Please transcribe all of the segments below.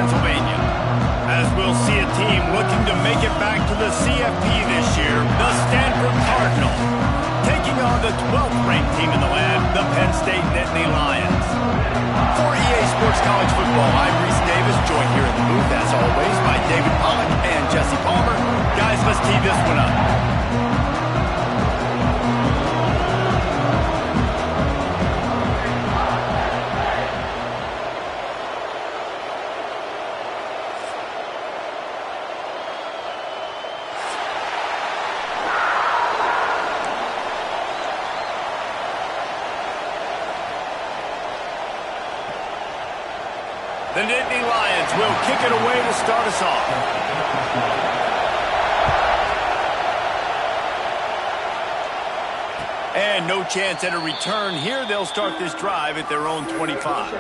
Pennsylvania. As we'll see a team looking to make it back to the CFP this year, the Stanford Cardinals, taking on the 12th ranked team in the land, the Penn State Nittany Lions. For EA Sports College Football, I'm Reese Davis, joined here in the booth, as always, by David Pollack and Jesse Palmer. Guys, let's tee this one up. The Nittany Lions will kick it away to start us off. And no chance at a return here. They'll start this drive at their own 25.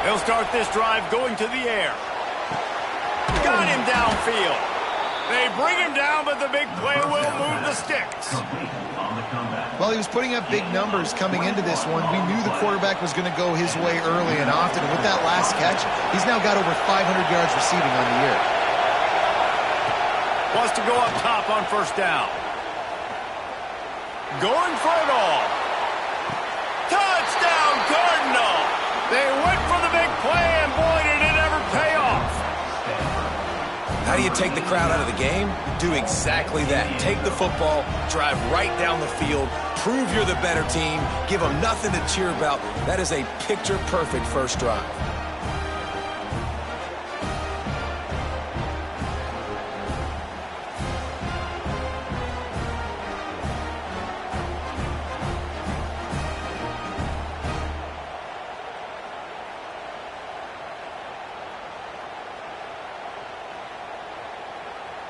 They'll start this drive going to the air. Got him downfield. They bring him down, but the big play will move the sticks. Well, he was putting up big numbers coming into this one. We knew the quarterback was going to go his way early and often. And with that last catch, he's now got over 500 yards receiving on the year. Wants to go up top on first down. Going for it all. Touchdown, Cardinal! They went for the big play, and boy, did it ever pay off. How do you take the crowd out of the game? Do exactly that. Take the football, drive right down the field, prove you're the better team, give them nothing to cheer about. That is a picture-perfect first drive.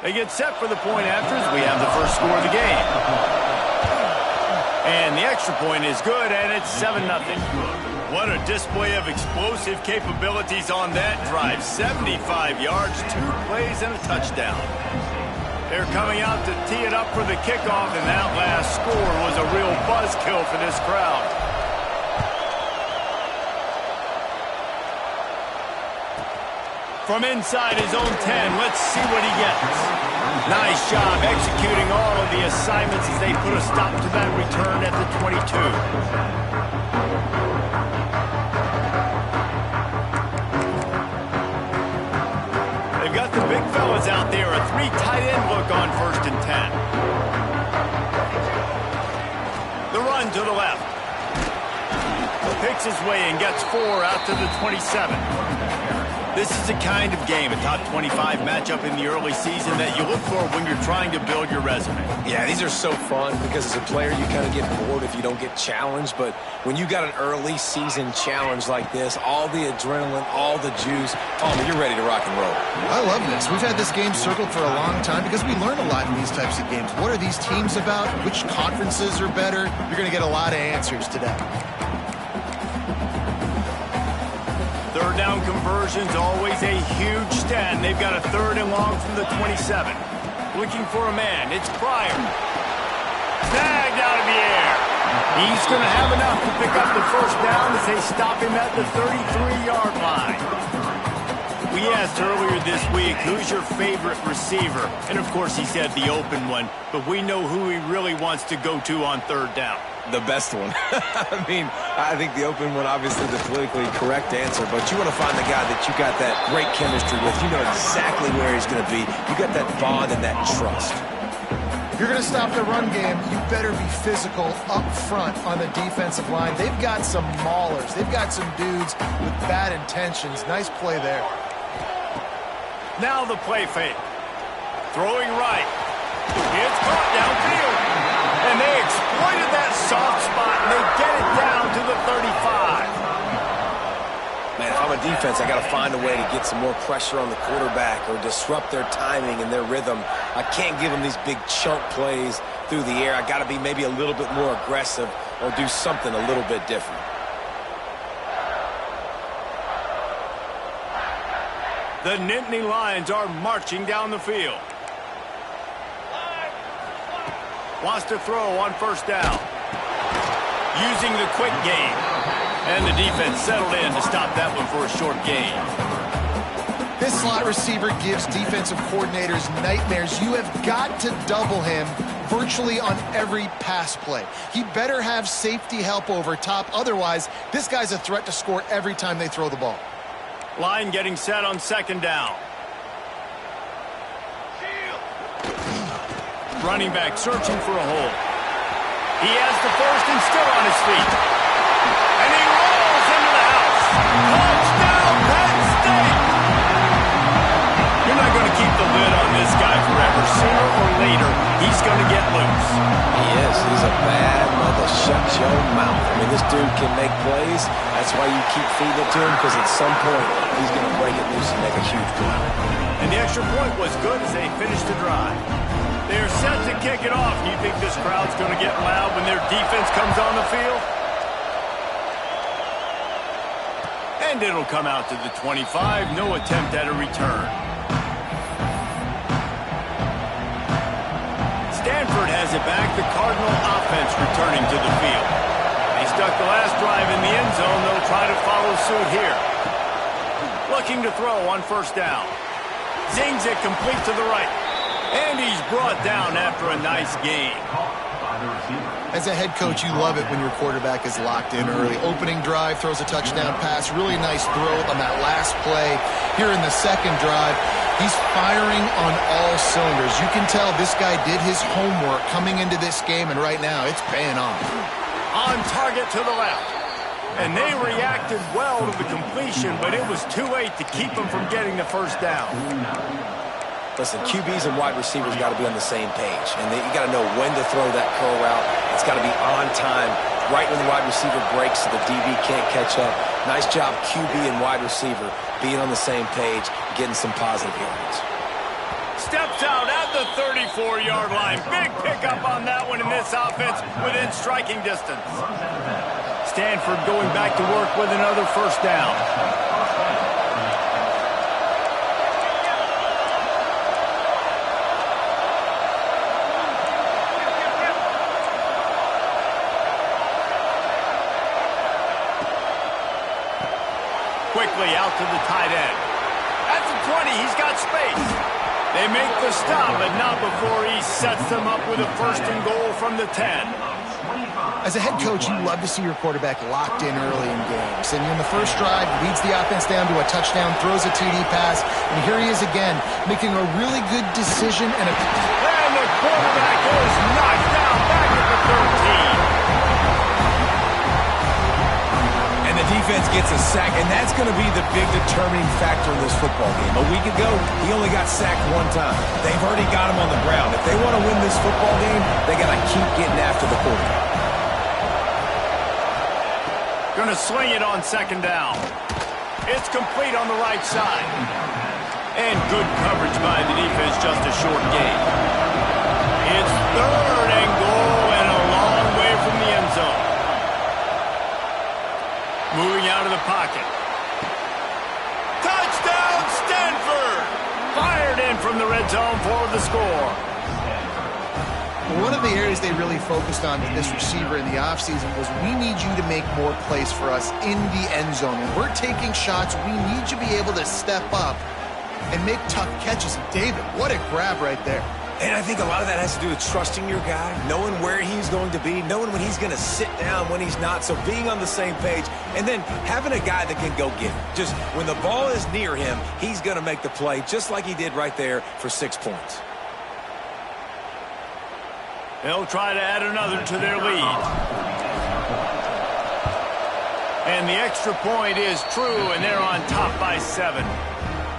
They get set for the point after as we have the first score of the game. And the extra point is good, and it's 7-0. What a display of explosive capabilities on that drive. 75 yards, 2 plays, and a touchdown. They're coming out to tee it up for the kickoff, and that last score was a real buzzkill for this crowd. From inside his own 10, let's see what he gets. Nice job executing all of the assignments as they put a stop to that return at the 22. They've got the big fellas out there, a 3 tight end look on 1st and 10. The run to the left. Picks his way and gets 4 out to the 27. This is the kind of game, a top 25 matchup in the early season, that you look for when you're trying to build your resume. Yeah, these are so fun because as a player, you kind of get bored if you don't get challenged. But when you got an early season challenge like this, all the adrenaline, all the juice, Palmer, you're ready to rock and roll. I love this. We've had this game circled for a long time because we learn a lot in these types of games. What are these teams about? Which conferences are better? You're going to get a lot of answers today. Third down conversions, always a huge stat. They've got a 3rd and long from the 27. Looking for a man. It's Pryor. Snagged out of the air. He's going to have enough to pick up the first down as they stop him at the 33-yard line. We asked earlier this week, who's your favorite receiver? And, of course, he said the open one. But we know who he really wants to go to on 3rd down. The best one. I mean, I think the open one, obviously the politically correct answer, but you want to find the guy that you got that great chemistry with. You know exactly where he's going to be. You got that bond and that trust. You're going to stop the run game, you better be physical up front on the defensive line. They've got some maulers. They've got some dudes with bad intentions. Nice play there. Now the play fake. Throwing right. It's caught downfield. And they exploited that soft spot, and they get it down to the 35. Man, if I'm a defense, I got to find a way to get some more pressure on the quarterback or disrupt their timing and their rhythm. I can't give them these big chunk plays through the air. I got to be maybe a little bit more aggressive or do something a little bit different. The Nittany Lions are marching down the field. Wants to throw on first down. Using the quick game. And the defense settled in to stop that one for a short gain. This slot receiver gives defensive coordinators nightmares. You have got to double him virtually on every pass play. He better have safety help over top. Otherwise, this guy's a threat to score every time they throw the ball. Line getting set on second down. Running back searching for a hole. He has the first and still on his feet. And he rolls into the house. Touchdown, Penn State! You're not going to keep the lid on this guy forever. Sooner or later, he's going to get loose. He is. He's a bad mother. Shut your mouth. I mean, this dude can make plays. That's why you keep feeding it to him, because at some point, he's going to break it loose and make a huge play. And the extra point was good as they finished the drive. They're set to kick it off. Do you think this crowd's going to get loud when their defense comes on the field? And it'll come out to the 25. No attempt at a return. Stanford has it back. The Cardinal offense returning to the field. They stuck the last drive in the end zone. They'll try to follow suit here. Looking to throw on first down. Zings it complete to the right. And he's brought down after a nice gain. As a head coach, you love it when your quarterback is locked in early. Opening drive, throws a touchdown pass. Really nice throw on that last play. Here in the second drive, he's firing on all cylinders. You can tell this guy did his homework coming into this game, and right now it's paying off. On target to the left. And they reacted well to the completion, but it was too late to keep them from getting the first down. Listen, QBs and wide receivers got to be on the same page. And you got to know when to throw that curl route. It's got to be on time, right when the wide receiver breaks so the DB can't catch up. Nice job, QB and wide receiver, being on the same page, getting some positive yards. Steps out at the 34-yard line. Big pickup on that one in this offense within striking distance. Stanford going back to work with another first down. Quickly out to the tight end. At the 20, he's got space. They make the stop, but not before he sets them up with a first and goal from the 10. As a head coach, you love to see your quarterback locked in early in games. And in the first drive, leads the offense down to a touchdown, throws a TD pass, and here he is again, making a really good decision. And the quarterback is knocked down back at the 13. The defense gets a sack, and that's going to be the big determining factor in this football game. A week ago, he only got sacked one time. They've already got him on the ground. If they want to win this football game, they got to keep getting after the quarterback. Going to sling it on second down. It's complete on the right side. And good coverage by the defense, just a short gain. It's third and goal and a long way from the end zone. Moving out of the pocket. Touchdown, Stanford! Fired in from the red zone for the score. One of the areas they really focused on with this receiver in the offseason was we need you to make more plays for us in the end zone. And we're taking shots. We need you to be able to step up and make tough catches. David, what a grab right there. And I think a lot of that has to do with trusting your guy, knowing where he's going to be, knowing when he's going to sit down, when he's not, so being on the same page, and then having a guy that can go get it. Just when the ball is near him, he's going to make the play, just like he did right there for 6 points. They'll try to add another to their lead. And the extra point is true, and they're on top by 7.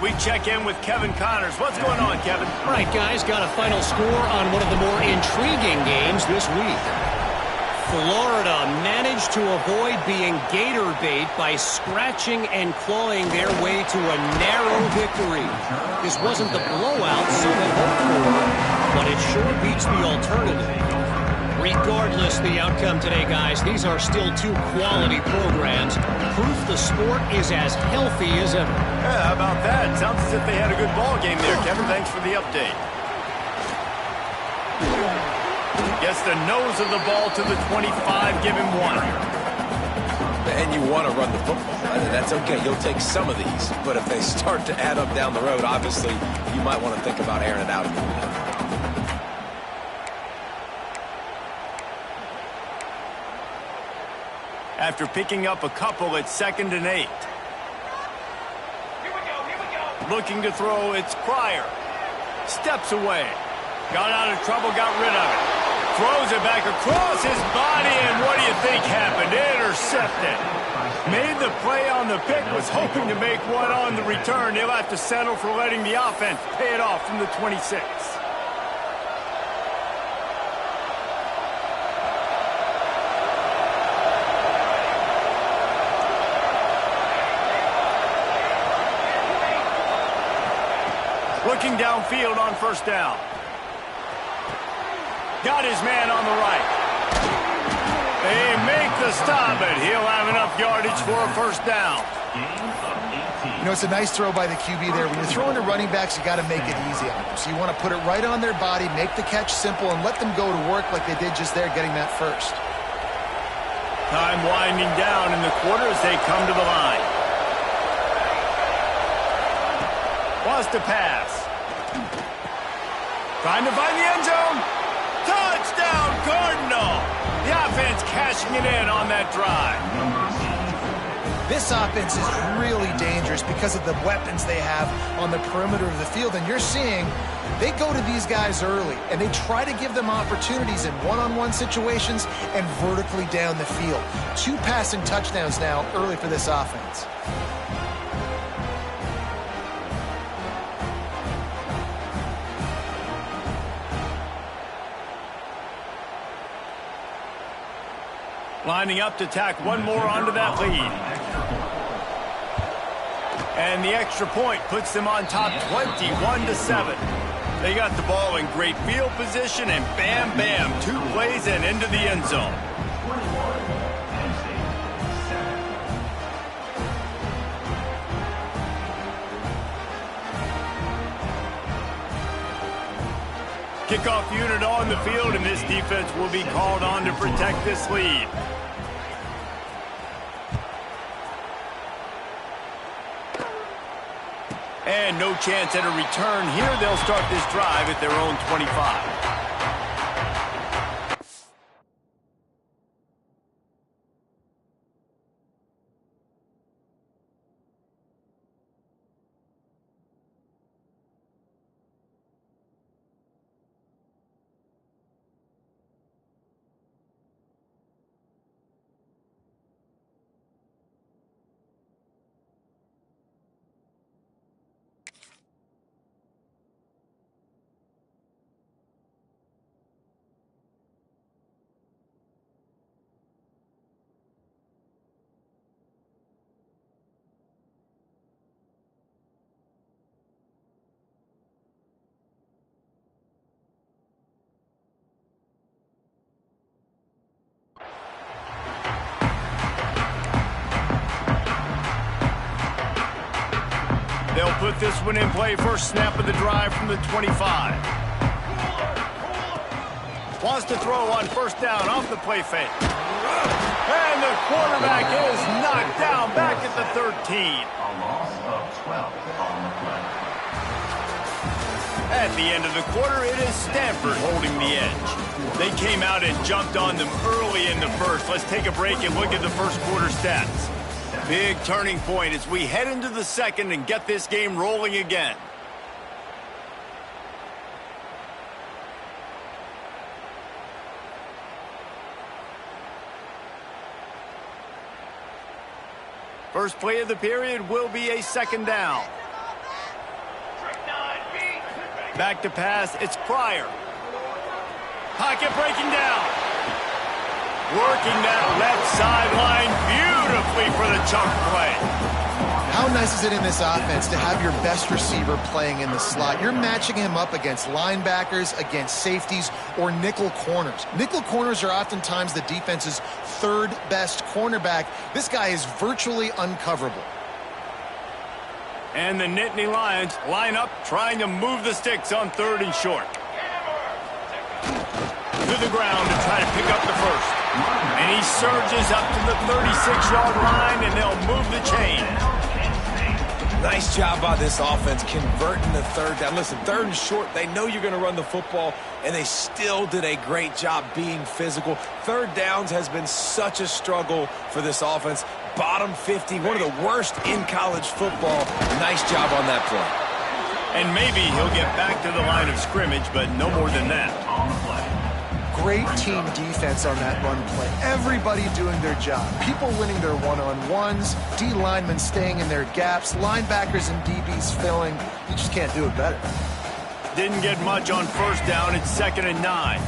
We check in with Kevin Connors. What's going on, Kevin? All right, guys, got a final score on one of the more intriguing games this week. Florida managed to avoid being gator bait by scratching and clawing their way to a narrow victory. This wasn't the blowout some had hoped for, but it sure beats the alternative. Regardless the outcome today, guys, these are still two quality programs. Proof the sport is as healthy as ever. Yeah, how about that? Sounds as if they had a good ball game there, Kevin. Thanks for the update. Gets the nose of the ball to the 25, give him one. And you want to run the football. That's okay. You'll take some of these. But if they start to add up down the road, obviously, you might want to think about airing it out again. After picking up a couple, it's 2nd and 8. Looking to throw, it's Pryor. Steps away. Got out of trouble, got rid of it. Throws it back across his body, and what do you think happened? Intercepted. Made the play on the pick, was hoping to make one on the return. He'll have to settle for letting the offense pay it off from the 26. Looking downfield on 1st down. Got his man on the right. They make the stop, but he'll have enough yardage for a 1st down. You know, it's a nice throw by the QB there. When you're throwing to running backs, you got to make it easy on them. So you want to put it right on their body, make the catch simple, and let them go to work like they did just there, getting that first. Time winding down in the quarter as they come to the line. Wants to pass. Trying to find the end zone. Touchdown, Cardinal! The offense cashing it in on that drive. This offense is really dangerous because of the weapons they have on the perimeter of the field. And you're seeing they go to these guys early, and they try to give them opportunities in one-on-one situations and vertically down the field. 2 passing touchdowns now early for this offense. Lining up to tack one more onto that lead. And the extra point puts them on top 21-7. They got the ball in great field position, and bam, bam, 2 plays and into the end zone. Kickoff unit on the field, and this defense will be called on to protect this lead. And no chance at a return here. They'll start this drive at their own 25. They'll put this one in play. First snap of the drive from the 25. Wants to throw on 1st down off the play fake. And the quarterback is knocked down back at the 13. A loss of 12 on the play. At the end of the quarter, it is Stanford holding the edge. They came out and jumped on them early in the first. Let's take a break and look at the first quarter stats. Big turning point as we head into the second and get this game rolling again. First play of the period will be a 2nd down. Back to pass, it's Pryor. Pocket breaking down. Working that left sideline beautifully for the chunk play. How nice is it in this offense to have your best receiver playing in the slot? You're matching him up against linebackers, against safeties, or nickel corners. Nickel corners are oftentimes the defense's third best cornerback. This guy is virtually uncoverable. And the Nittany Lions line up trying to move the sticks on 3rd and short. To the ground to try to pick up the first. And he surges up to the 36-yard line, and they'll move the chains. Nice job by this offense converting the 3rd down. Listen, 3rd and short, they know you're going to run the football, and they still did a great job being physical. 3rd downs has been such a struggle for this offense. Bottom 50, one of the worst in college football. Nice job on that play. And maybe he'll get back to the line of scrimmage, but no more than that. Great team defense on that run play. Everybody doing their job. People winning their one-on-ones, D linemen staying in their gaps, linebackers and DBs filling. You just can't do it better. Didn't get much on 1st down. It's 2nd and 9.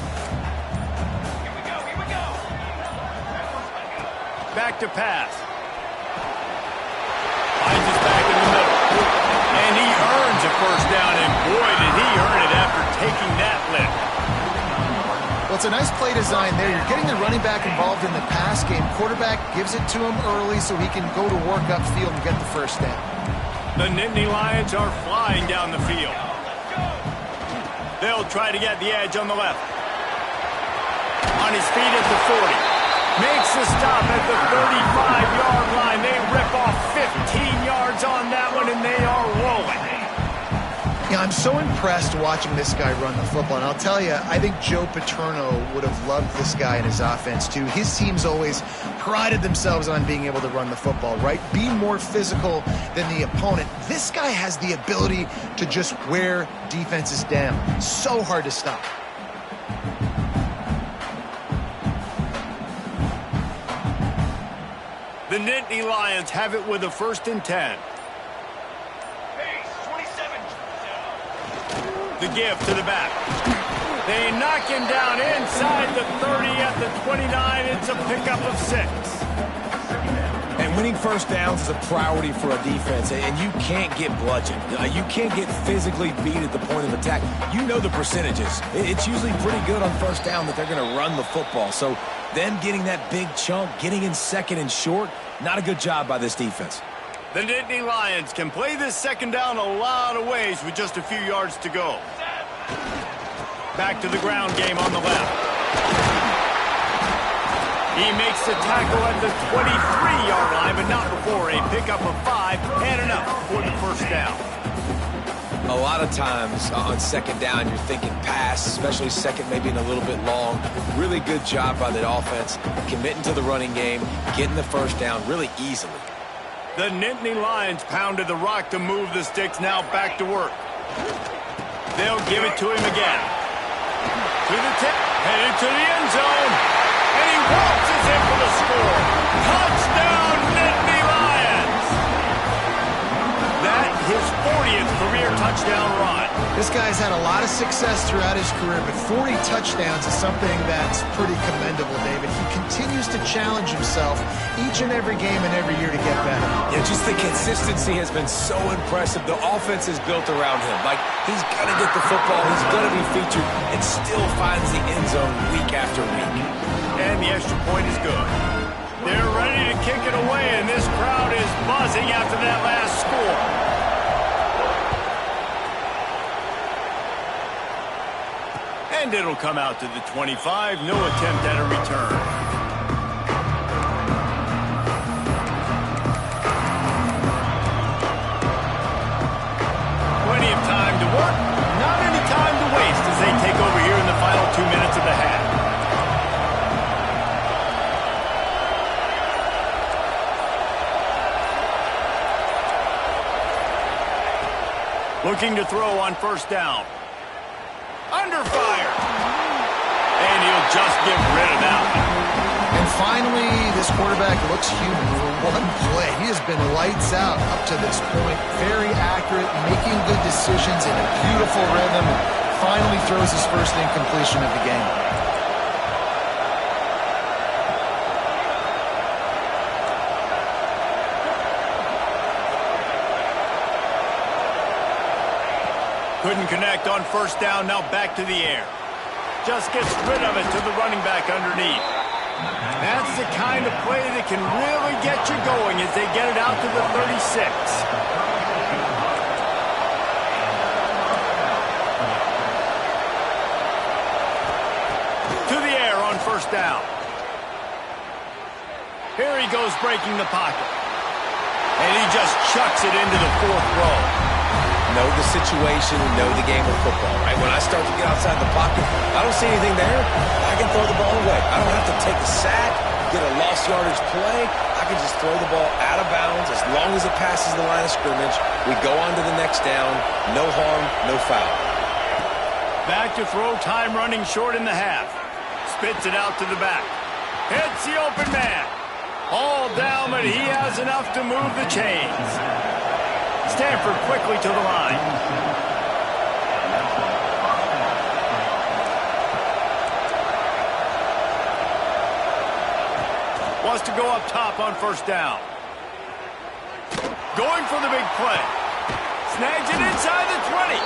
Back to pass. Finds us back in the middle. And he earns a 1st down, and boy, did he earn it after taking that lift. Well, it's a nice play design there. You're getting the running back involved in the pass game. Quarterback gives it to him early so he can go to work upfield and get the 1st down. The Nittany Lions are flying down the field. They'll try to get the edge on the left. On his feet at the 40. Makes the stop at the 35-yard line. They rip off 15 yards on that one, and they are rolling. Yeah, I'm so impressed watching this guy run the football. And I'll tell you, I think Joe Paterno would have loved this guy in his offense, too. His teams always prided themselves on being able to run the football, right? Be more physical than the opponent. This guy has the ability to just wear defenses down. So hard to stop. The Nittany Lions have it with a 1st and 10. The give to the back. They knock him down inside the 30 at the 29. It's a pickup of 6. And winning 1st downs is a priority for a defense, and you can't get bludgeoned. You can't get physically beat at the point of attack. You know the percentages. It's usually pretty good on 1st down that they're going to run the football. So them getting that big chunk, getting in 2nd and short, not a good job by this defense. The Nittany Lions can play this 2nd down a lot of ways with just a few yards to go. Back to the ground game on the left. He makes the tackle at the 23-yard line, but not before a pickup of 5 and enough for the 1st down. A lot of times on 2nd down, you're thinking pass, especially 2nd, maybe in a little bit long. Really good job by the offense, committing to the running game, getting the 1st down really easily. The Nittany Lions pounded the rock to move the sticks, now back to work. They'll give it to him again. To the tip, headed to the end zone. And he waltzes in for the score. Touchdown, Nittany Lions! That his 40th career touchdown run. This guy's had a lot of success throughout his career, but 40 touchdowns is something that's pretty commendable, David. He continues to challenge himself each and every game and every year to get better. Yeah, just the consistency has been so impressive. The offense is built around him. Like, he's going to get the football, he's going to be featured, and still finds the end zone week after week. And the extra point is good. They're ready to kick it away, and this crowd is buzzing after that last score. And it'll come out to the 25. No attempt at a return. Plenty of time to work. Not any time to waste as they take over here in the final 2 minutes of the half. Looking to throw on 1st down. Under fire. And he'll just get rid of that one. And finally, this quarterback looks human for one play. He has been lights out up to this point. Very accurate, making good decisions in a beautiful rhythm. And finally throws his 1st incompletion of the game. Couldn't connect on first down, now back to the air. Just gets rid of it to the running back underneath. That's the kind of play that can really get you going as they get it out to the 36. To the air on first down. Here he goes breaking the pocket. And he just chucks it into the fourth row. Know the situation, know the game of football, right? When I start to get outside the pocket, I don't see anything there, I can throw the ball away. I don't have to take a sack, get a lost yardage play. I can just throw the ball out of bounds as long as it passes the line of scrimmage. We go on to the next down. No harm, no foul. Back to throw, time running short in the half. Spits it out to the back. Hits the open man. All down, but he has enough to move the chains. Stanford quickly to the line. Wants to go up top on first down. Going for the big play. Snags it inside the 20.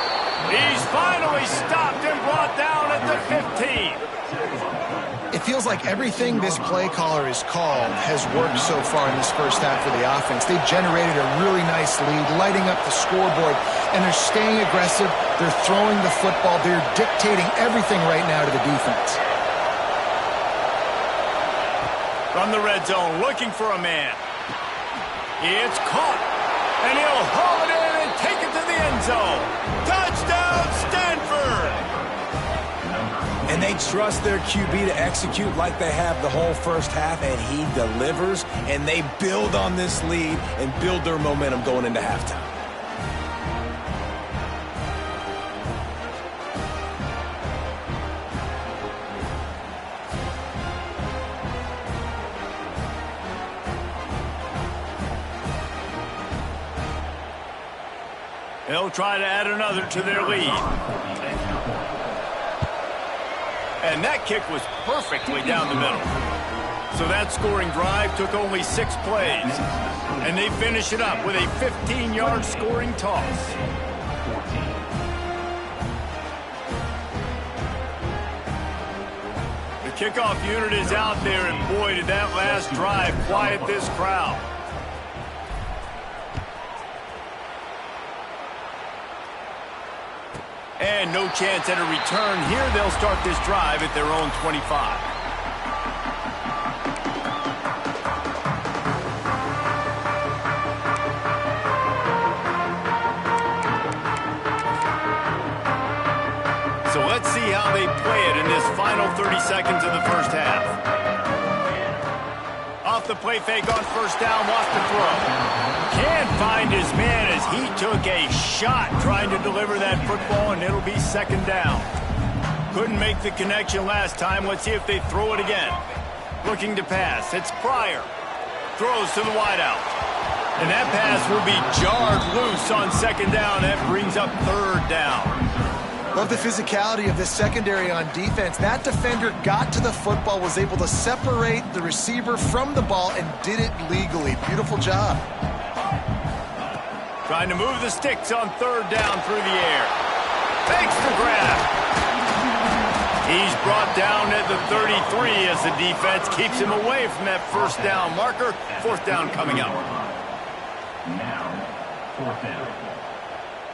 He's finally stopped and brought down at the 15. It feels like everything this play caller has called has worked so far in this first half for the offense. They've generated a really nice lead, lighting up the scoreboard, and they're staying aggressive. They're throwing the football. They're dictating everything right now to the defense. From the red zone, looking for a man. It's caught, and he'll haul it in and take it to the end zone. Touchdown, Stanford! And they trust their QB to execute like they have the whole first half, and he delivers, and they build on this lead and build their momentum going into halftime. They'll try to add another to their lead. And that kick was perfectly down the middle. So that scoring drive took only 6 plays. And they finish it up with a 15-yard scoring toss. The kickoff unit is out there, and boy, did that last drive quiet this crowd. And no chance at a return here. They'll start this drive at their own 25. So let's see how they play it in this final 30 seconds of the first half. Off the play fake on first down, wants to throw. Can't find his man as he took a shot trying to deliver that football, and it'll be second down. Couldn't make the connection last time. Let's see if they throw it again. Looking to pass. It's Pryor. Throws to the wideout. And that pass will be jarred loose on second down. That brings up third down. Love the physicality of this secondary on defense. That defender got to the football, was able to separate the receiver from the ball, and did it legally. Beautiful job. Trying to move the sticks on third down through the air. Takes the grab. He's brought down at the 33 as the defense keeps him away from that first down marker. Fourth down coming up. Now, fourth down.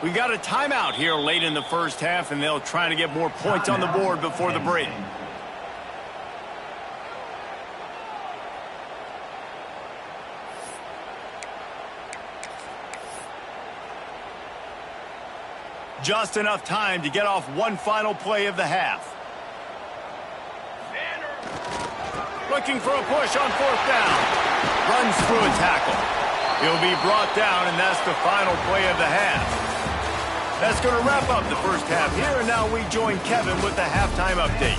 We got a timeout here late in the first half, and they'll try to get more points on the board before the break. Just enough time to get off one final play of the half. Looking for a push on fourth down. Runs through a tackle. He'll be brought down, and that's the final play of the half. That's going to wrap up the first half here, and now we join Kevin with the halftime update.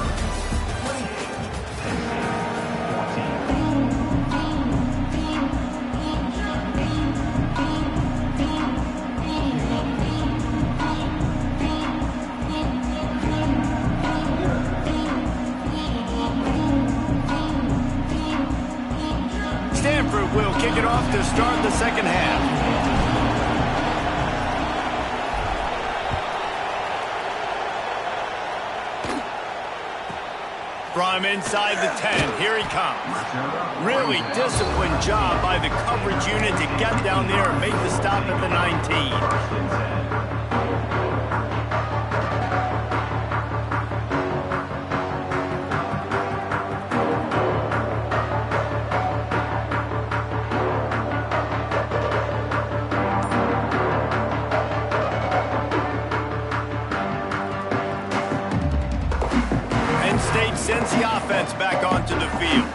Stanford will kick it off to start the second half. From inside the 10, here he comes. Really disciplined job by the coverage unit to get down there and make the stop at the 19. Sends the offense back onto the field.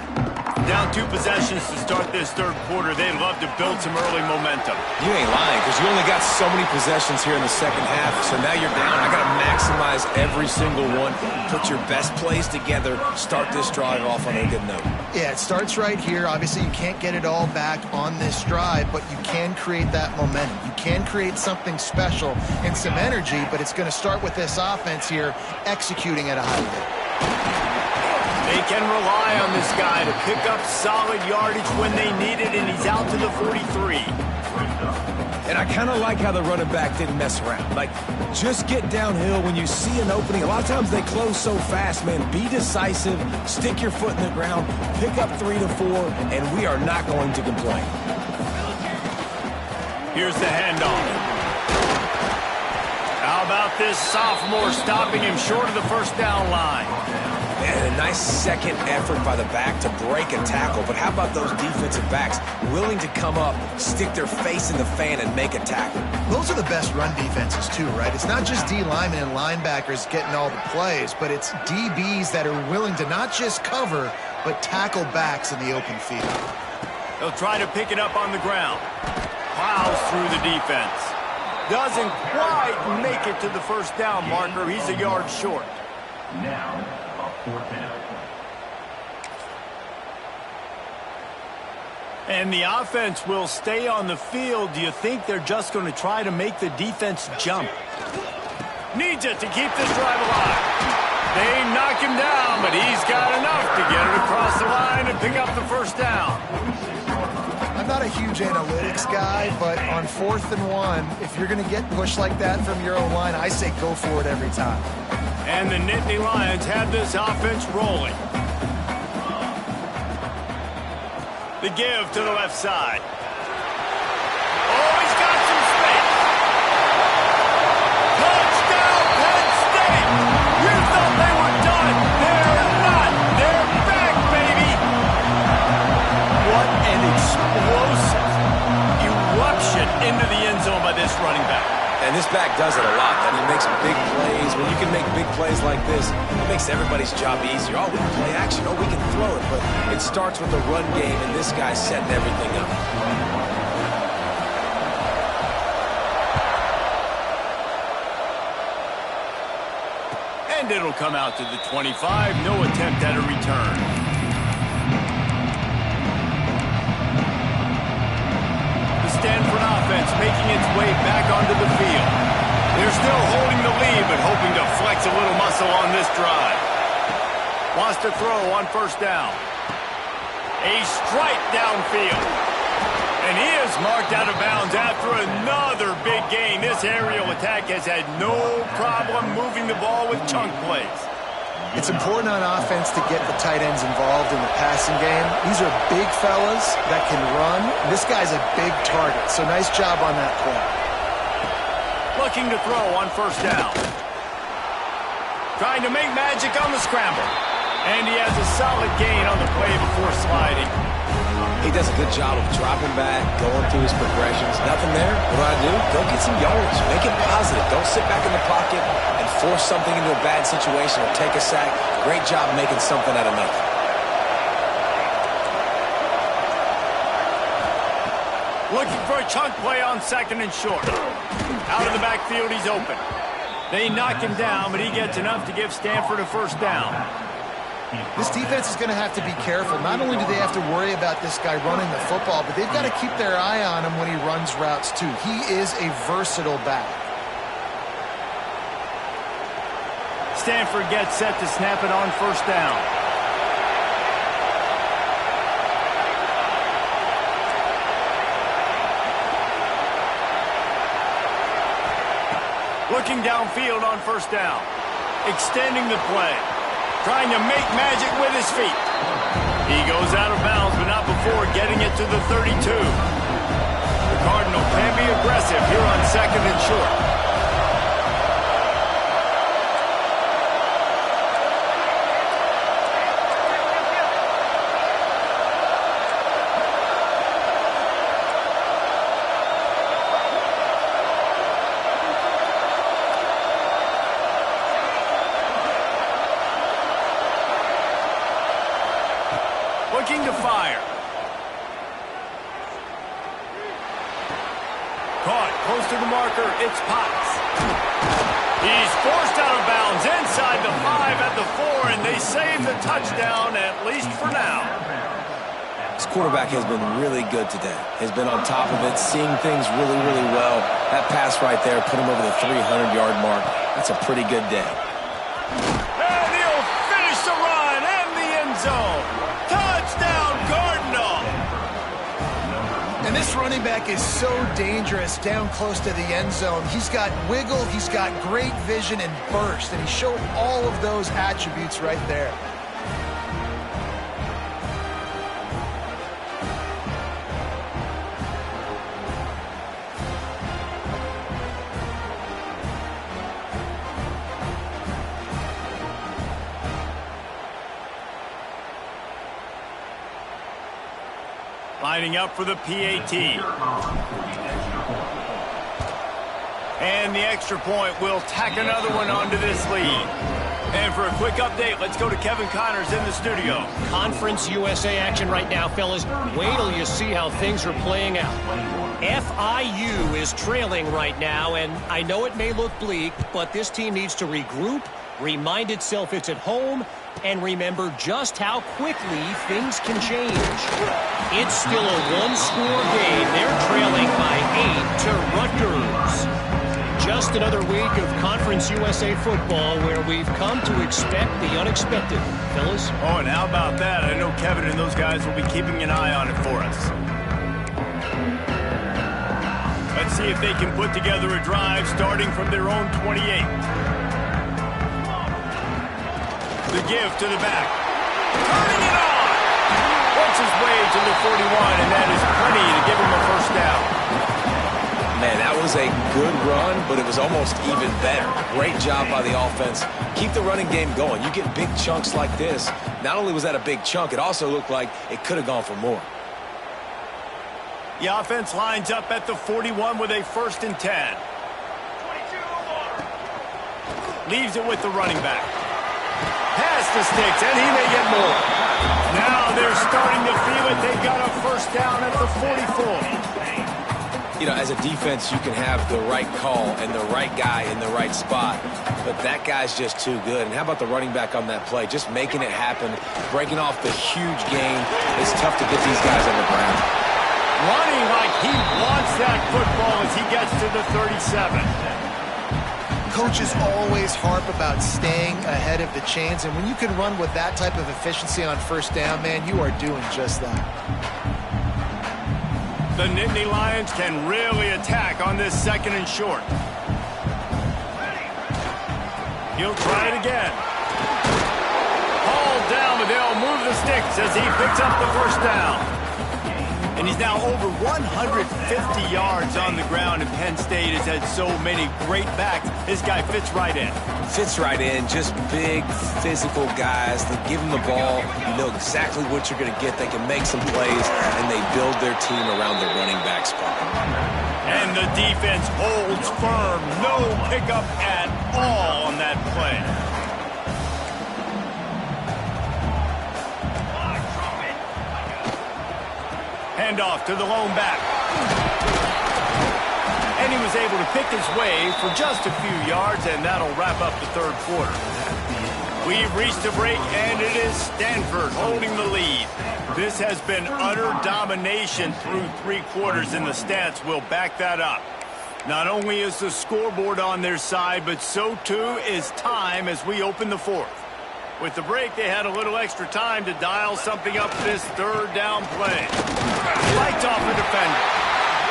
Down 2 possessions to start this third quarter. They'd love to build some early momentum. You ain't lying, because you only got so many possessions here in the second half, so now you're down. I got to maximize every single one. Put your best plays together. Start this drive off on a good note. Yeah, it starts right here. Obviously, you can't get it all back on this drive, but you can create that momentum. You can create something special and some energy, but it's going to start with this offense here executing at a high rate. They can rely on this guy to pick up solid yardage when they need it, and he's out to the 43. And I kind of like how the running back didn't mess around. Like, just get downhill when you see an opening. A lot of times they close so fast, man. Be decisive, stick your foot in the ground, pick up 3 to 4, and we are not going to complain. Here's the handoff. How about this sophomore stopping him short of the first down line? And a nice second effort by the back to break a tackle. But how about those defensive backs willing to come up, stick their face in the fan, and make a tackle? Those are the best run defenses, too, right? It's not just D linemen and linebackers getting all the plays, but it's DBs that are willing to not just cover, but tackle backs in the open field. They'll try to pick it up on the ground. Plows through the defense. Doesn't quite make it to the first down marker. He's a yard short. Now, a 4th down. And the offense will stay on the field. Do you think they're just going to try to make the defense jump? Needs it to keep this drive alive. They knock him down, but he's got enough to get it across the line and pick up the first down. I'm not a huge analytics guy, but on 4th and 1, if you're going to get pushed like that from your own line, I say go for it every time. And the Nittany Lions have this offense rolling. The give to the left side. Oh, he's got some space. Touchdown, Penn State. You thought they were done. They're not. They're back, baby. What an explosive eruption into the end zone by this running back. And this back does it a lot. I mean, he makes big plays. When you can make big plays like this, it makes everybody's job easier. Oh, we can play action. Oh, we can throw it. But it starts with the run game, and this guy's setting everything up. And it'll come out to the 25. No attempt at a return. Stanford offense making its way back onto the field. They're still holding the lead, but hoping to flex a little muscle on this drive. Wants to throw on first down. A strike downfield. And he is marked out of bounds after another big gain. This aerial attack has had no problem moving the ball with chunk plays. It's important on offense to get the tight ends involved in the passing game. These are big fellas that can run. This guy's a big target, so nice job on that play. Looking to throw on first down. Trying to make magic on the scramble. And he has a solid gain on the play before sliding. He does a good job of dropping back, going through his progressions. Nothing there. What do? Go get some yardage. Make it positive. Don't sit back in the pocket and force something into a bad situation or take a sack. Great job making something out of nothing. Looking for a chunk play on second and short. Out of the backfield, he's open. They knock him down, but he gets enough to give Stanford a first down. This defense is going to have to be careful. Not only do they have to worry about this guy running the football, but they've got to keep their eye on him when he runs routes too. He is a versatile back. Stanford gets set to snap it on first down. Looking downfield on first down. Extending the play. trying to make magic with his feet. He goes out of bounds, but not before getting it to the 32. The Cardinal can be aggressive here on 2nd and short. Looking to fire. Caught close to the marker. It's Potts. He's forced out of bounds inside the 5 at the 4, and they save the touchdown, at least for now. This quarterback has been really good today. Has been on top of it, seeing things really, really well. That pass right there put him over the 300-yard mark. That's a pretty good day. And he'll finish the run and the end zone. Touchdown, Cardinal! And this running back is so dangerous down close to the end zone. He's got wiggle, he's got great vision and burst, and he showed all of those attributes right there. Lining up for the PAT. And the extra point will tack another one onto this lead. And for a quick update, let's go to Kevin Connors in the studio. Conference USA action right now, fellas. Wait till you see how things are playing out. FIU is trailing right now, and I know it may look bleak, but this team needs to regroup, remind itself it's at home, and remember just how quickly things can change. It's still a one-score game. They're trailing by 8 to Rutgers. Just another week of Conference USA football where we've come to expect the unexpected. Fellas? Oh, and how about that? I know Kevin and those guys will be keeping an eye on it for us. Let's see if they can put together a drive starting from their own 28. The give to the back. Turning it on! Works his way to the 41, and that is plenty to give him a first down. Man, that was a good run, but it was almost even better. Great job by the offense. Keep the running game going. You get big chunks like this. Not only was that a big chunk, it also looked like it could have gone for more. The offense lines up at the 41 with a 1st and 10. Leaves it with the running back. Past the sticks, and he may get more. Now they're starting to feel it. They've got a first down at the 44. You know, as a defense, you can have the right call and the right guy in the right spot, but that guy's just too good. And how about the running back on that play? Just making it happen, breaking off the huge gain. It's tough to get these guys on the ground. Running like he wants that football as he gets to the 37. Coaches always harp about staying ahead of the chains, and when you can run with that type of efficiency on first down, man, you are doing just that. The Nittany Lions can really attack on this 2nd and short. He'll try it again. Hauled down, but they'll move the sticks as he picks up the first down. And he's now over 150 yards on the ground, and Penn State has had so many great backs. This guy fits right in. Fits right in. Just big, physical guys. They give him the ball. You know exactly what you're going to get. They can make some plays, and they build their team around the running back spot. And the defense holds firm. No pickup at all on that play. Handoff to the lone back. And he was able to pick his way for just a few yards, and that'll wrap up the 3rd quarter. We've reached a break, and it is Stanford holding the lead. This has been utter domination through 3 quarters, and the stats will back that up. Not only is the scoreboard on their side, but so too is time as we open the 4th. With the break, they had a little extra time to dial something up this 3rd down play. Lights off the defender.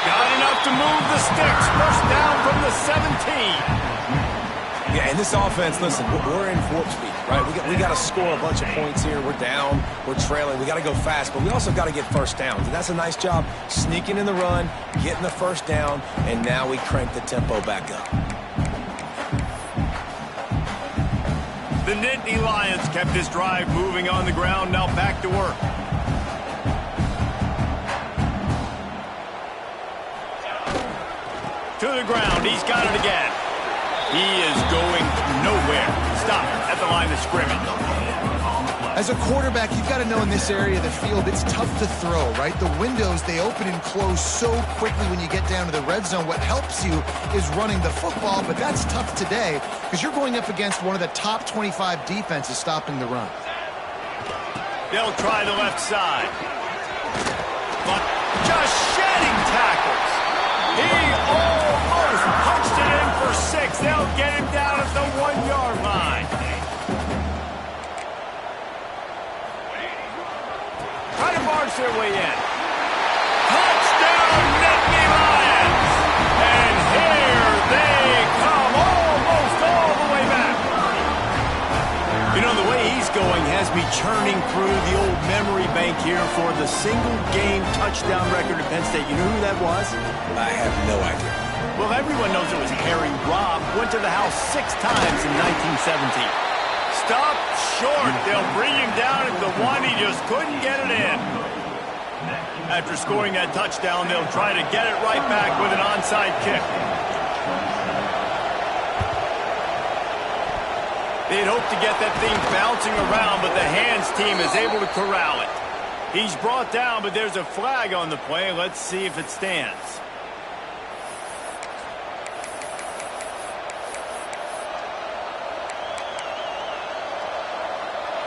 Got enough to move the sticks. First down from the 17. Yeah, and this offense, listen, we're in warp speed, right? We got to score a bunch of points here. We're down. We're trailing. We got to go fast, but we also got to get first downs. And that's a nice job sneaking in the run, getting the first down, and now we crank the tempo back up. The Nittany Lions kept this drive moving on the ground. Now back to work. To the ground. He's got it again. He is going nowhere. Stop at the line of scrimmage. As a quarterback, you've got to know in this area of the field, it's tough to throw, right? The windows, they open and close so quickly when you get down to the red zone. What helps you is running the football, but that's tough today because you're going up against one of the top 25 defenses stopping the run. They'll try the left side. But just shedding tackles. He almost punched it in for 6. They'll get him down at the 1-yard line. Try to barge their way in. Touchdown, Nittany Lions! And here they come, almost all the way back. You know, the way he's going has me churning through the old memory bank here for the single-game touchdown record at Penn State. You know who that was? I have no idea. Well, everyone knows it was Harry Robb. Went to the house 6 times in 1917. Stop short. They'll bring him down at the 1. He just couldn't get it in. After scoring that touchdown, they'll try to get it right back with an onside kick. They'd hoped to get that thing bouncing around, but the hands team is able to corral it. He's brought down, but there's a flag on the play. Let's see if it stands.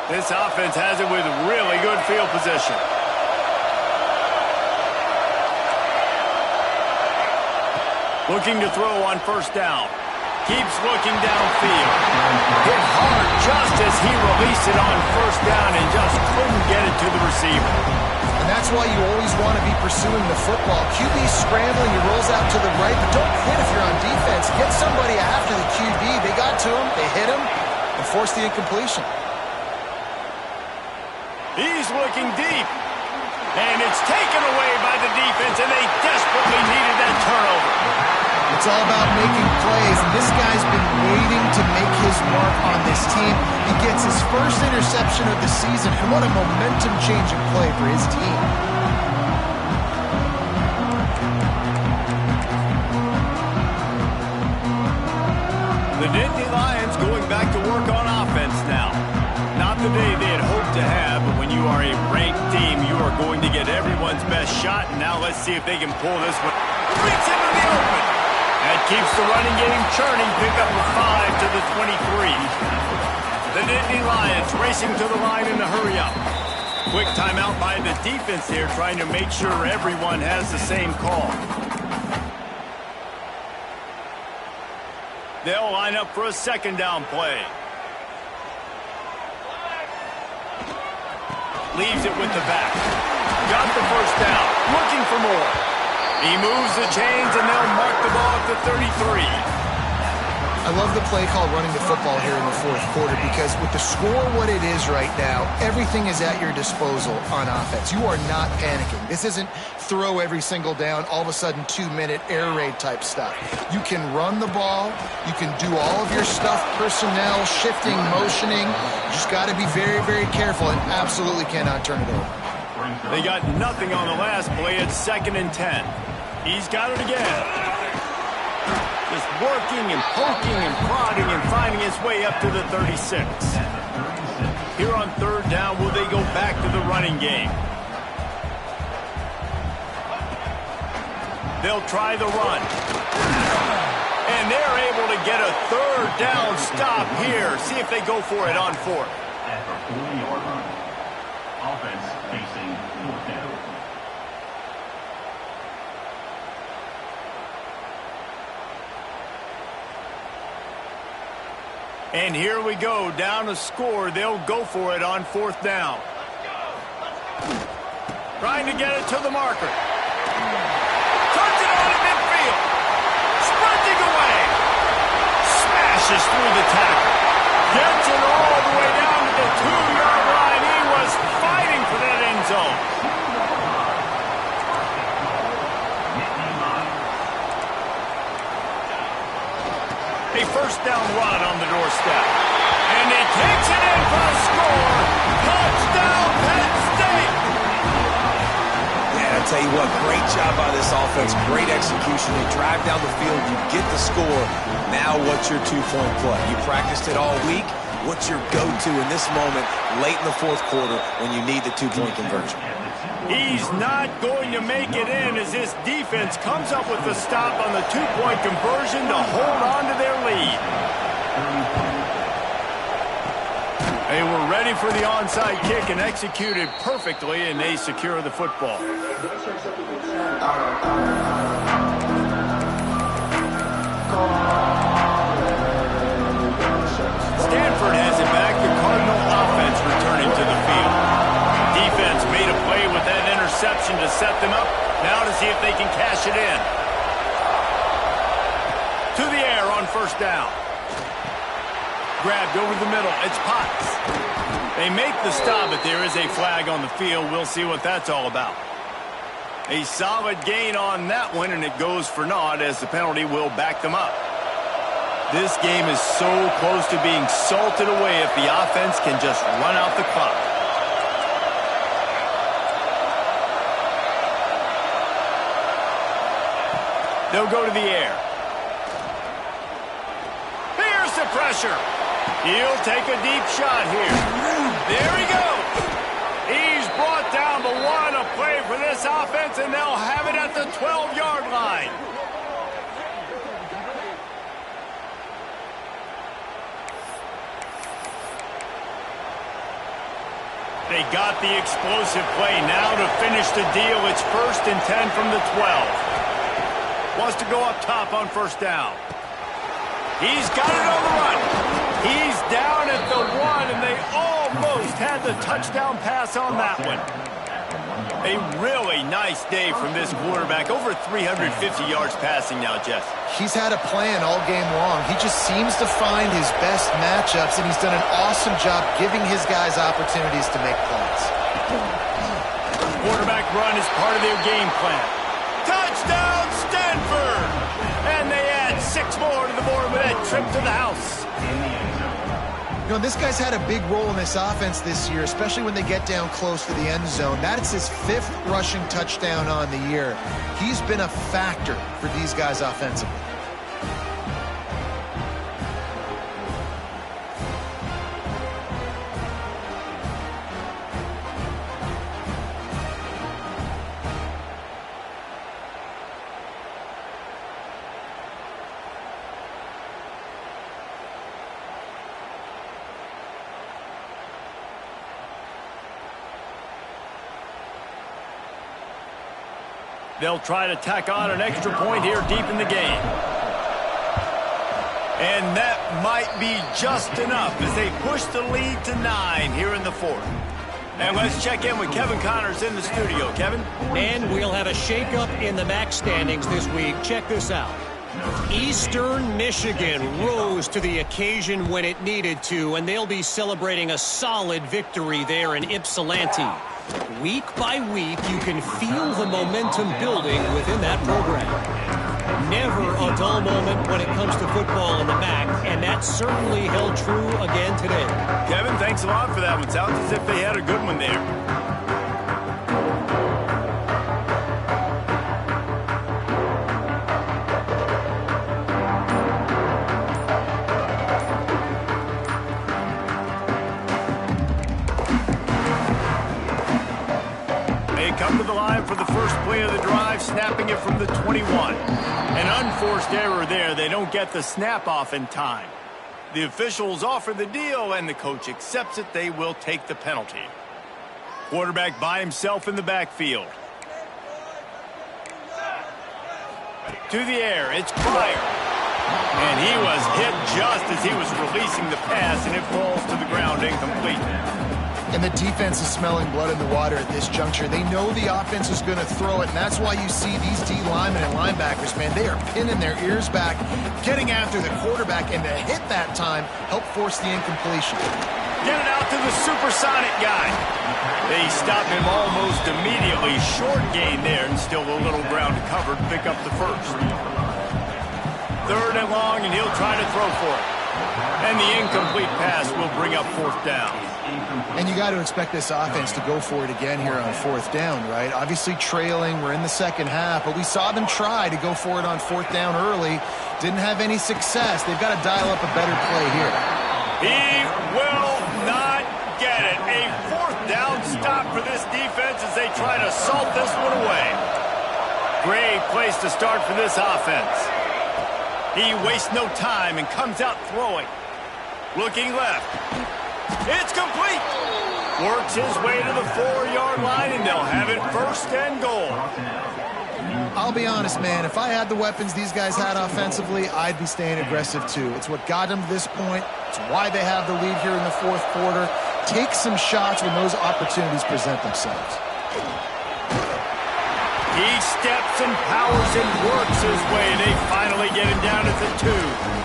This offense has it with really good field position. Looking to throw on first down. Keeps looking downfield. Hit hard just as he released it on first down and just couldn't get it to the receiver. And that's why you always want to be pursuing the football. QB's scrambling, he rolls out to the right, but don't quit if you're on defense. Get somebody after the QB. They got to him, they hit him, and forced the incompletion. He's looking deep. And it's taken away by the defense, and they desperately needed that turnover. It's all about making plays, and this guy's been waiting to make his mark on this team. He gets his first interception of the season, and what a momentum-changing play for his team. The Nittany Lions going back to work on offense now. Not the day they had hoped to have, but when you are a ranked team, you are going to get everyone's best shot. And now let's see if they can pull this one. Reach into the open. That keeps the running game churning. Pick up a 5 to the 23. The Nittany Lions racing to the line in a hurry up. Quick timeout by the defense here, trying to make sure everyone has the same call. They'll line up for a second down play. Leaves it with the back. Got the first down. Looking for more. He moves the chains, and they'll mark the ball at the 33. I love the play call running the football here in the fourth quarter because with the score what it is right now, everything is at your disposal on offense. You are not panicking. This isn't throw every single down, all of a sudden 2-minute air raid type stuff. You can run the ball. You can do all of your stuff, personnel, shifting, motioning. You just got to be very, very careful and absolutely cannot turn it over. They got nothing on the last play. It's 2nd and 10. He's got it again. Just working and poking and prodding and finding his way up to the 36. Here on third down, will they go back to the running game? They'll try the run. And they're able to get a third down stop here. See if they go for it on 4th. At the 40-yard line. Offense facing 4th down. And here we go, down a score. They'll go for it on 4th down. Trying to get it to the marker. Turns it on in midfield. Sprinting away. Smashes through the tackle. Gets it all the way down to job by this offense. Great execution. They drive down the field. You get the score. Now what's your two-point play? You practiced it all week. What's your go-to in this moment late in the fourth quarter when you need the two-point conversion? He's not going to make it in as this defense comes up with the stop on the two-point conversion to hold on to their lead. They were ready for the onside kick and executed perfectly, and they secure the football. Stanford has it back. The Cardinal offense returning to the field. Defense made a play with that interception to set them up. Now to see if they can cash it in. To the air on first down. Grabbed over the middle. It's Potts. They make the stop, but there is a flag on the field. We'll see what that's all about. A solid gain on that one, and it goes for naught as the penalty will back them up. This game is so close to being salted away if the offense can just run out the clock. They'll go to the air. Here's the pressure. He'll take a deep shot here. There he goes. He's brought down the one. A play for this offense, and they'll have it at the 12-yard line. They got the explosive play now to finish the deal. It's 1st and 10 from the 12. Wants to go up top on first down. He's got it on the run. He's down at the 1, and they almost had the touchdown pass on that one. A really nice day from this quarterback. Over 350 yards passing now, Jeff. He's had a plan all game long. He just seems to find his best matchups, and he's done an awesome job giving his guys opportunities to make plays. Quarterback run is part of their game plan. Touchdown, Stanford! And they add 6 more to the board with that trip to the house. You know, this guy's had a big role in this offense this year, especially when they get down close to the end zone. That's his 5th rushing touchdown on the year. He's been a factor for these guys offensively. They'll try to tack on an extra point here deep in the game. And that might be just enough as they push the lead to 9 here in the 4th. And let's check in with Kevin Connors in the studio. Kevin? And we'll have a shakeup in the MAC standings this week. Check this out. Eastern Michigan rose to the occasion when it needed to, and they'll be celebrating a solid victory there in Ypsilanti. Week by week, you can feel the momentum building within that program. Never a dull moment when it comes to football in the MAC, and that certainly held true again today. Kevin, thanks a lot for that one. Sounds as if they had a good one there. Come to the line for the first play of the drive, snapping it from the 21. An unforced error there. They don't get the snap off in time. The officials offer the deal, and the coach accepts it. They will take the penalty. Quarterback by himself in the backfield. To the air, it's Pryor. And he was hit just as he was releasing the pass, and it falls to the ground incomplete. And the defense is smelling blood in the water at this juncture. They know the offense is going to throw it, and that's why you see these D linemen and linebackers, man, they are pinning their ears back, getting after the quarterback, and the hit that time helped force the incompletion. Get it out to the supersonic guy. They stop him almost immediately. Short gain there, and still a little ground to cover to pick up the first. 3rd and long, and he'll try to throw for it. And the incomplete pass will bring up 4th down. And you got to expect this offense to go for it again here on 4th down, right? Obviously trailing, we're in the second half, but we saw them try to go for it on 4th down early. Didn't have any success. They've got to dial up a better play here. He will not get it. A 4th down stop for this defense as they try to salt this one away. Great place to start for this offense. He wastes no time and comes out throwing. Looking left. It's complete. Works his way to the 4-yard line, and they'll have it 1st and goal. I'll be honest, man. If I had the weapons these guys had offensively, I'd be staying aggressive too. It's what got them to this point. It's why they have the lead here in the 4th quarter. Take some shots when those opportunities present themselves. He steps and powers and works his way. They finally get him down at the 2.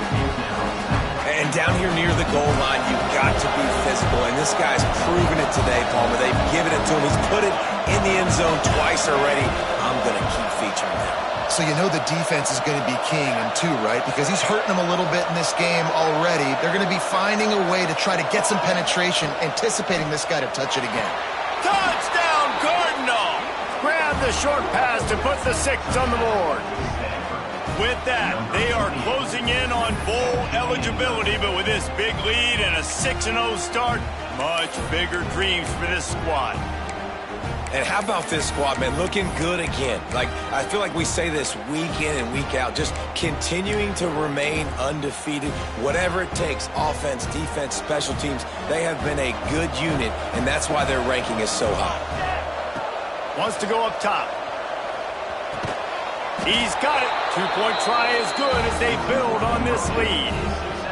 And down here near the goal line, you've got to be physical. And this guy's proven it today, Palmer. They've given it to him. He's put it in the end zone twice already. I'm going to keep featuring him. So you know the defense is going to be king in 2, right? Because he's hurting them a little bit in this game already. They're going to be finding a way to try to get some penetration, anticipating this guy to touch it again. Touchdown, Cardinal! Grab the short pass to put the 6 on the board. With that, they are closing in on bowl eligibility, but with this big lead and a 6-0 start, much bigger dreams for this squad. And how about this squad, man? Looking good again. Like, I feel like we say this week in and week out, just continuing to remain undefeated. Whatever it takes, offense, defense, special teams, they have been a good unit, and that's why their ranking is so high. Wants to go up top. He's got it. 2-point try is good as they build on this lead.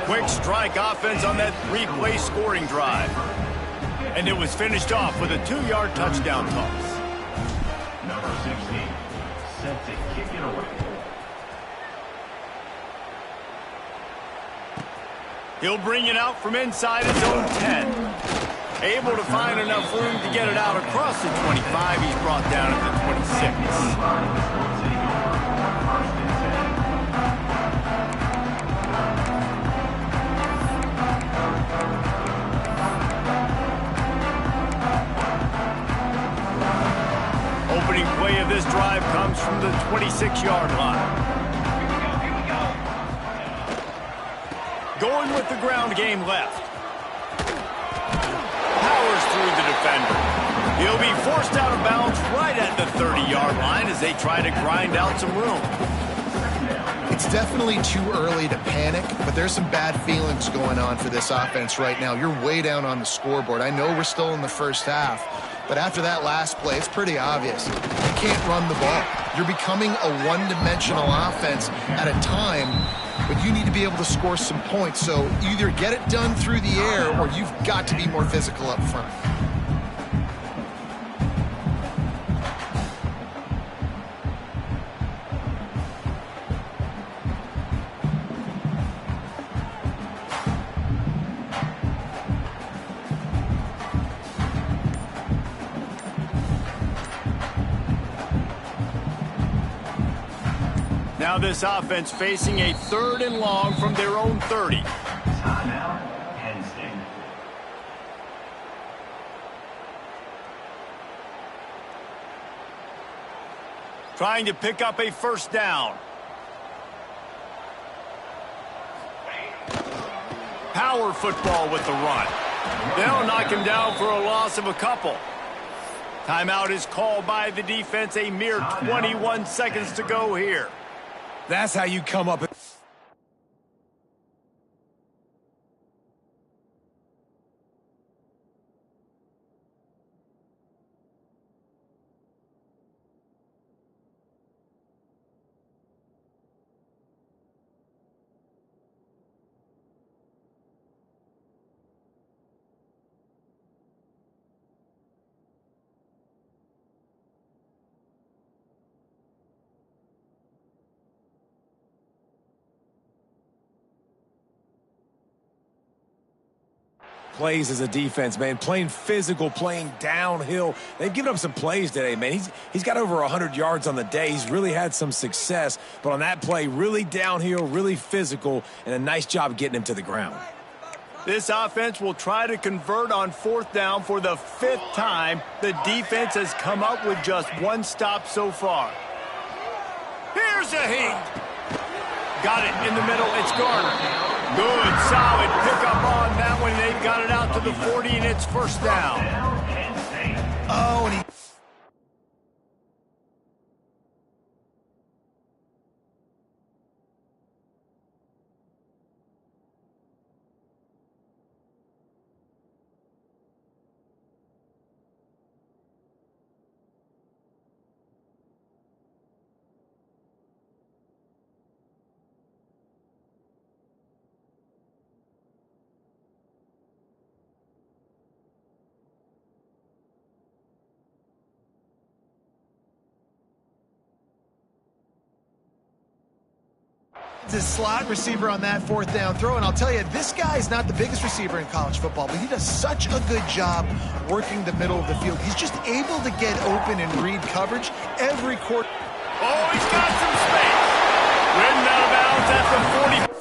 Quick strike offense on that 3-play scoring drive. And it was finished off with a 2-yard touchdown toss. Number 16, set to kick it away. He'll bring it out from inside his own 10. Able to find enough room to get it out across the 25. He's brought down at the 26. Opening play of this drive comes from the 26-yard line. Going with the ground game left. Powers through the defender. He'll be forced out of bounds right at the 30-yard line as they try to grind out some room. It's definitely too early to panic, but there's some bad feelings going on for this offense right now. You're way down on the scoreboard. I know we're still in the first half, but after that last play, it's pretty obvious. You can't run the ball. You're becoming a one-dimensional offense at a time, but you need to be able to score some points. So either get it done through the air or you've got to be more physical up front. Now this offense facing a 3rd and long from their own 30. Timeout, Penn State. Trying to pick up a 1st down. Power football with the run. They'll knock him down for a loss of a couple. Timeout is called by the defense. A mere 21 seconds to go here. That's how you come up. Plays as a defense, man. Playing physical, playing downhill. They've given up some plays today, man. He's got over 100 yards on the day. He's really had some success. But on that play, really downhill, really physical, and a nice job getting him to the ground. This offense will try to convert on 4th down for the 5th time. The defense has come up with just one stop so far. Here's a heat. Got it in the middle. It's Garner. Good, solid pickup on that one. They've got it out to the 40, and it's 1st down. Oh, and he... his slot receiver on that 4th down throw, and I'll tell you, this guy is not the biggest receiver in college football, but he does such a good job working the middle of the field. He's just able to get open and read coverage every quarter. Oh, he's got some space. Ridden out of bounds at the 40.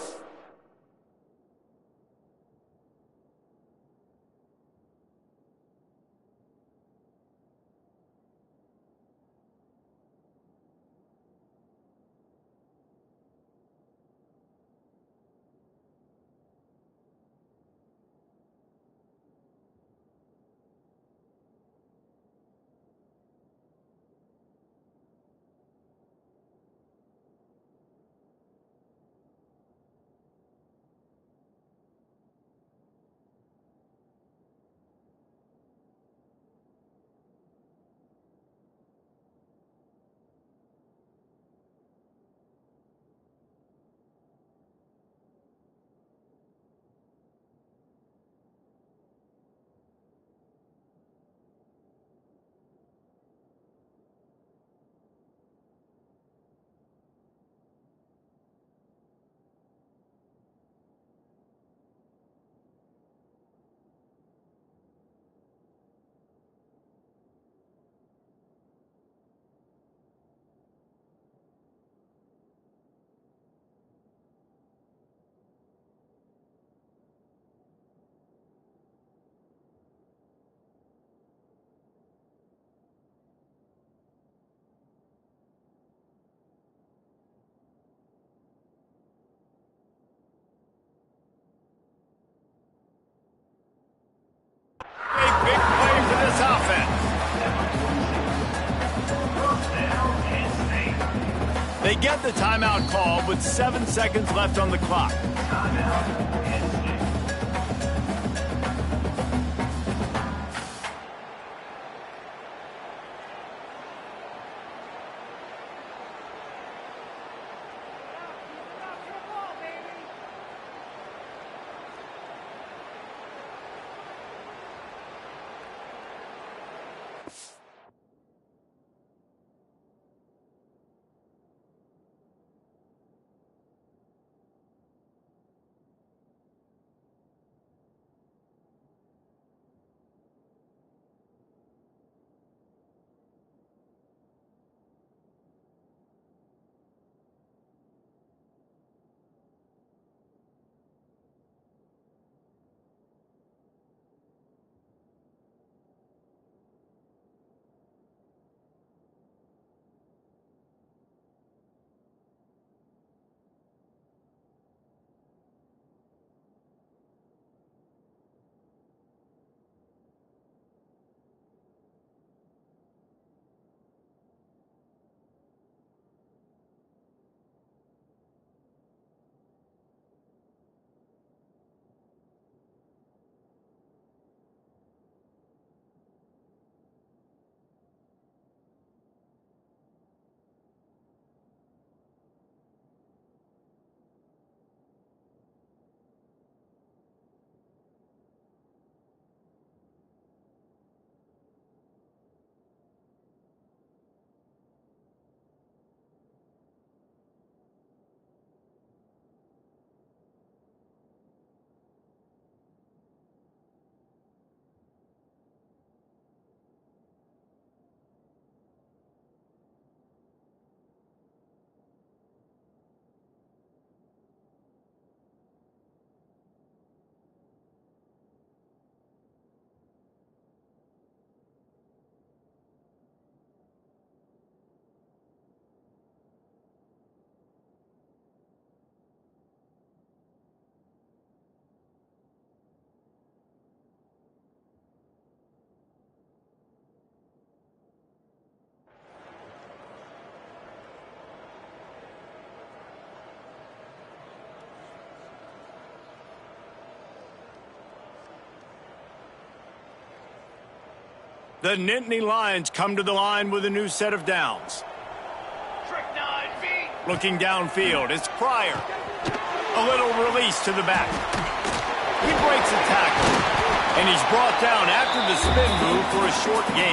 Big play for this offense. They get the timeout call with 7 seconds left on the clock. The Nittany Lions come to the line with a new set of downs. Looking downfield, it's Pryor. A little release to the back. He breaks a tackle, and he's brought down after the spin move for a short gain.